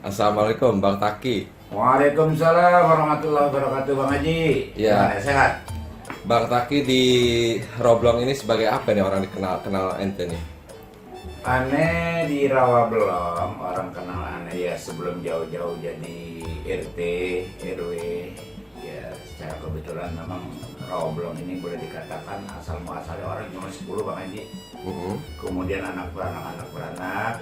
Assalamualaikum Bang Taki. Waalaikumsalam warahmatullahi wabarakatuh, Bang Haji. Ya. Gimana, sehat? Bang Taki di Roblong ini sebagai apa nih orang kenal ente nih? Aneh di Rawa Belum, orang kenal aneh ya sebelum jauh-jauh jadi RT, RW. Ya secara kebetulan memang Rawa Belum ini boleh dikatakan asal muasalnya orang cuma 10, Bang Haji. Kemudian anak beranak,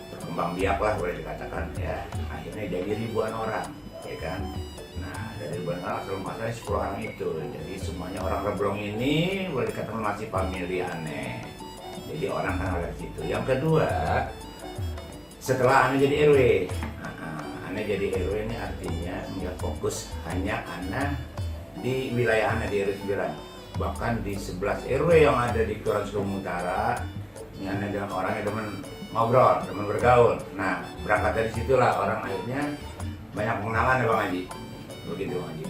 berkembang biak lah boleh dikatakan ya. Akhirnya jadi ribuan orang, ya kan. Nah dari ribuan orang asal muasalnya 10 orang itu. Jadi semuanya orang Reblong ini boleh dikatakan masih famili aneh. Jadi orang kenal dari situ. Yang kedua, setelah Ane jadi RW, Ane jadi RW ini artinya nggak fokus hanya Ane di wilayah Ane di RW 9. Bahkan di 11 RW yang ada di Kelurahan Sukabumi Utara, ini Ane dengan orangnya demen ngobrol, demen bergaul. Nah, berangkat dari situlah orang akhirnya banyak pengenalan ya Bang Haji. Begitu Bang Haji.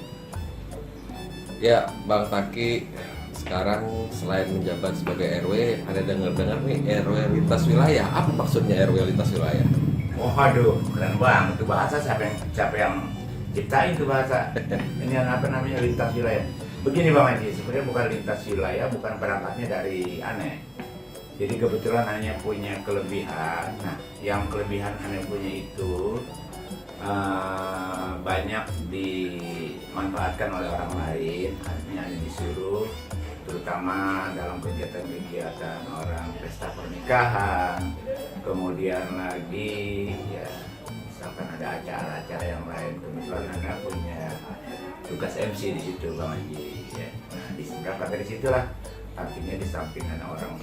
Ya Bang Taki, sekarang selain menjabat sebagai RW, ada dengar-dengar nih RW lintas wilayah. Apa maksudnya RW lintas wilayah? Waduh, keren banget itu bahasa siapa yang ciptain itu bahasa. Ini yang apa namanya lintas wilayah. Begini Bang Haji, sebenarnya bukan lintas wilayah, bukan berangkatnya dari aneh. Jadi kebetulan hanya punya kelebihan. Nah, yang kelebihan aneh punya itu banyak dimanfaatkan oleh orang lain. Artinya aneh disuruh, terutama dalam kegiatan-kegiatan orang pesta pernikahan, kemudian lagi ya misalkan ada acara-acara yang lain, kebetulan Anda punya tugas MC di situ Bang Haji ya. Nah berangkat dari situlah, artinya di samping Anda orang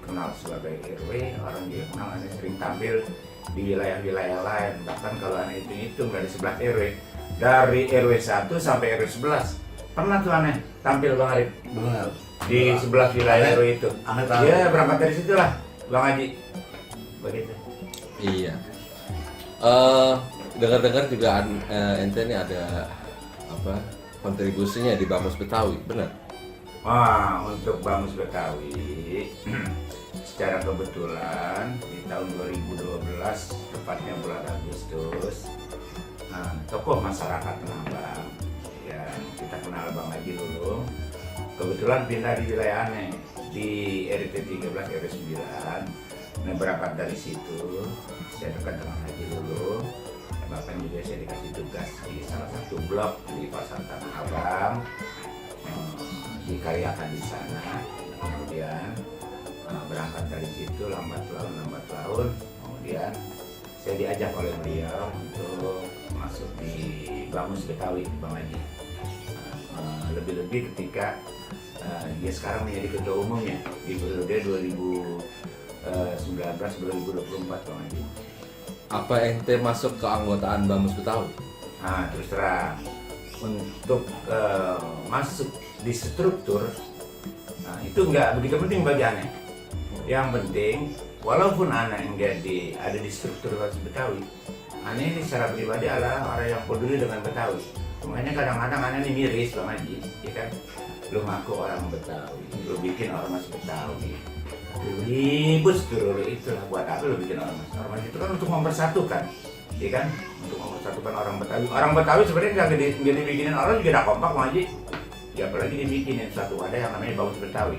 kenal sebagai RW, orang juga kenal Anda sering tampil di wilayah-wilayah lain. Bahkan kalau Anda hitung dari 11 RW, dari RW 1 sampai RW 11 pernah tuh Aneh tampil Bang Arif. Benar. Di 11 wilayah RW itu. Aneh tahu. Ya berangkat dari situlah Bang Haji. Begitu. Iya. Dengar-dengar juga ente nih ada apa kontribusinya di Bamus Betawi, benar? Wah, untuk Bamus Betawi secara kebetulan di tahun 2012 tepatnya bulan Agustus, tokoh masyarakat Nabang yang kita kenal Bang Haji dulu kebetulan pindah di wilayah aneh di RT 13 RW 9. Nah berangkat dari situ saya dekat dengan Haji dulu, bahkan juga saya dikasih tugas di salah satu blok di Pasar Tanah Abang, dikaryakan di sana. Kemudian berangkat dari situ lambat laun kemudian saya diajak oleh beliau untuk masuk di Bamus Betawi Bang Haji. Lebih-lebih ketika dia sekarang menjadi ketua umumnya di periode 2019-2024 Bang Haji. Apa ente masuk ke anggotaan Bamus Betawi? Terus terang untuk masuk di struktur itu nggak begitu penting bagi Aneh. Yang penting walaupun Aneh enggak ada di struktur Bamus Betawi, Aneh ini secara pribadi adalah orang yang peduli dengan Betawi. Makanya kadang-kadang Aneh ini miris Bang Haji, ya kan? Lu ngaku orang Betawi, lu bikin ormas Betawi, lu ribut seluruh itulah buat apa lu bikin ormas? Ormas itu kan untuk mempersatukan, ya kan? Untuk mempersatukan orang Betawi. Orang Betawi sebenarnya nggak dibikinin orang juga udah kompak Bang Haji. Ya apalagi dibikinin satu wadah yang namanya Bamus Betawi.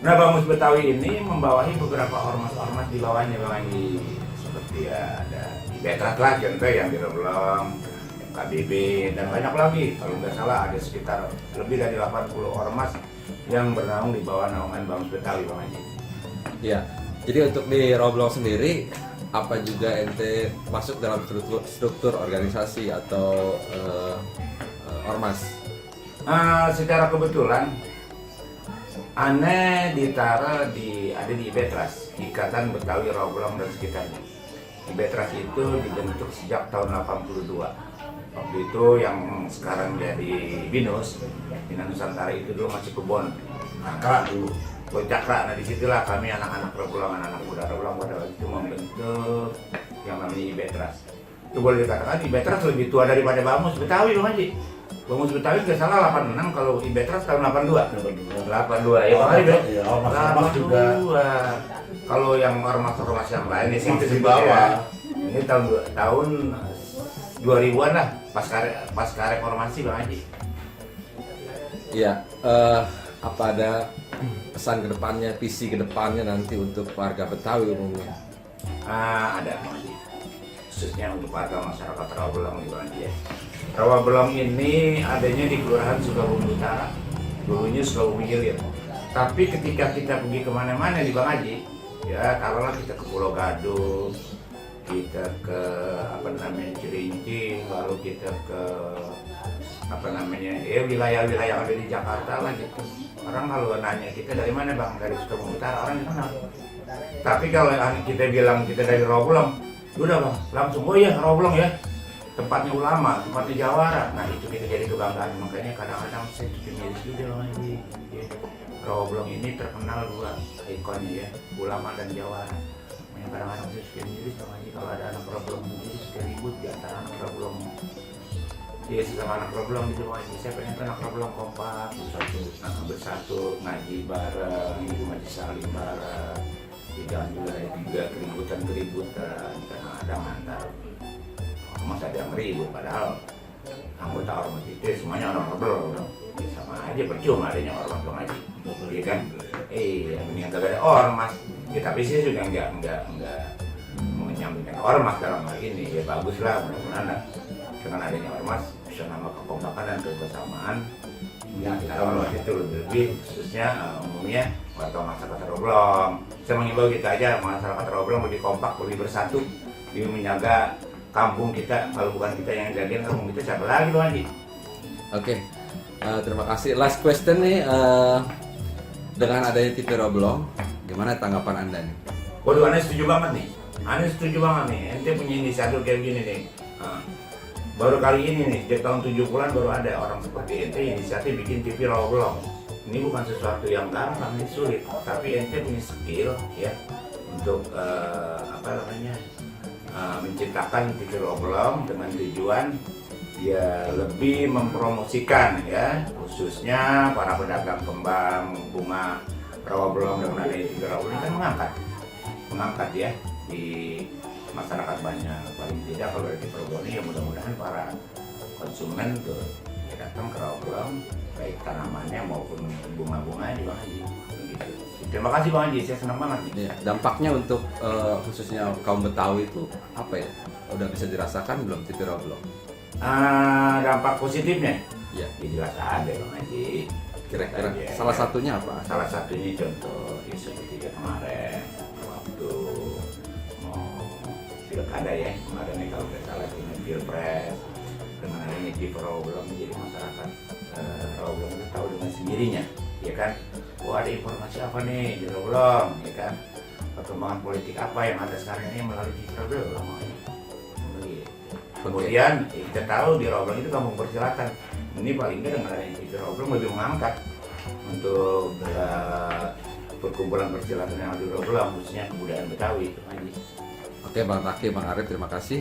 Nah Bamus Betawi ini membawahi beberapa ormas-ormas di bawahnya Bang Haji. Seperti ada di Betrat lah contoh yang di Reblong, KBB dan banyak lagi. Kalau nggak salah ada sekitar lebih dari 80 ormas yang bernaung di bawah naungan Bamus Betawi Bang Haji. Iya. Jadi untuk di Roblong sendiri, apa juga ente masuk dalam struktur organisasi atau ormas? Secara kebetulan Aneh ada di Betras, Ikatan Betawi Roblong dan sekitarnya. Betras itu dibentuk sejak tahun 82. Waktu itu yang sekarang jadi BINUS, Bina Nusantara itu dulu masih kebon Cakra dulu, kebon Cakra. Nah disitulah kami anak-anak Reblong, anak-anak muda Reblong pada waktu itu membentuk yang namanya Betras. Itu boleh dikatakan Betras lebih tua daripada Bamus Betawi Bang Haji. Bamus Betawi nggak salah 86, kalau Betras tahun 82. 82 ya Bang Haji. Iya, ormas juga. Kalau yang ormas-ormas yang lain Masih itu di bawah. Ini tahun 2000-an lah, pasca reformasi Bang Haji. Iya, apa ada pesan kedepannya, visi kedepannya nanti untuk warga Betawi umumnya? Ada Bang Haji, khususnya untuk warga masyarakat Rawabelong di Bang Haji ya. Rawabelong ini adanya di Kelurahan Sukabumi Utara, dulunya Sukabumi Hilir. Tapi ketika kita pergi kemana-mana di Bang Haji, ya taruhlah kita ke Pulau Gadung, kita ke Cilincing, lalu kita ke wilayah-wilayah yang ada di Jakarta lah gitu. Orang kalau nanya kita dari mana Bang, dari Sukabumi Utara, orang kenal. Tapi kalau kita bilang kita dari Rawabelong, udah Bang, langsung oh ya Rawabelong ya, tempatnya ulama, tempatnya jawara. Nah itu kita jadi kebanggaan, makanya kadang-kadang saya bikin miris juga Bang Haji. Ya. Rawabelong ini terkenal dua ikonnya ya, ulama dan jawara. Kadang-kadang saya suka miris Bang Haji, kalau ada anak Rawabelong sendiri suka ribut di antara anak Rawabelong. Dia sesama anak Rawabelong gitu Bang Haji. Saya pengen anak Rawabelong kompak, bersatu, ngaji bareng, ngaji salim bareng. Jangan juga keributan kadang-kadang antar masa ada yang ribut, padahal anggota ormas itu semuanya orang Rawabelong. Ya, sama aja percuma adanya ormas Bang Haji. Iya kan? Mendingan gak ada ormas. Ya, tapi saya juga enggak menyampaikan ormas dalam hal ini. Ya bagus lah, mudah-mudahan dengan adanya ormas bisa nambah kekompakan dan kebersamaan. Ya, kita ormas itu lebih khususnya umumnya warga masyarakat Rawabelong. Saya mengimbau kita aja, masyarakat Rawabelong lebih kompak, lebih bersatu, lebih menjaga kampung kita. Kalau bukan kita yang jagain kampung kita, siapa lagi Bang Haji? Oke, terima kasih. Last question nih, dengan adanya TV Rawabelong, gimana tanggapan Anda nih? Waduh, Anda setuju banget nih. Anda setuju banget nih. Ente punya inisiatif kayak gini nih. Baru kali ini nih, sejak tahun 70-an baru ada orang seperti ente inisiatif bikin TV Rawabelong. Ini bukan sesuatu yang gampang, ini sulit. Tapi ente punya skill ya untuk menciptakan TV Rawabelong dengan tujuan ya lebih mempromosikan ya, khususnya para pedagang kembang bunga Rawabelong. Dengan adanya TV Rawabelong kan mengangkat ya di masyarakat banyak. Paling tidak kalau dari Rawabelong ya mudah-mudahan para konsumen tuh ya datang ke Rawabelong, baik tanamannya maupun bunga-bunganya Bang Haji. Begitu. Terima kasih Bang Haji, saya senang banget nih. Ya, dampaknya untuk khususnya kaum Betawi itu apa ya? Udah bisa dirasakan belum TV Rawabelong? Dampak positifnya? Ya, Jelas ada Bang Haji. kira-kira salah satunya apa? Salah satunya contoh ya seperti kemarin waktu mau pilkada ya, kemarin nih kalau tidak salah ini Pilpres, dengan adanya TV Rawabelong menjadi masyarakat Rawabelong itu tahu dengan sendirinya, ya kan? Oh ada informasi apa nih di Rawabelong, ya kan? Perkembangan politik apa yang ada sekarang ini melalui TV Rawabelong. Kemudian kita tahu di Rawabelong itu kampung persilatan. Ini paling nggak dengan adanya TV Rawabelong lebih mengangkat untuk perkumpulan persilatan yang ada di Rawabelong, khususnya kebudayaan Betawi itu Haji. Oke Bang Taki, Bang Arif, terima kasih.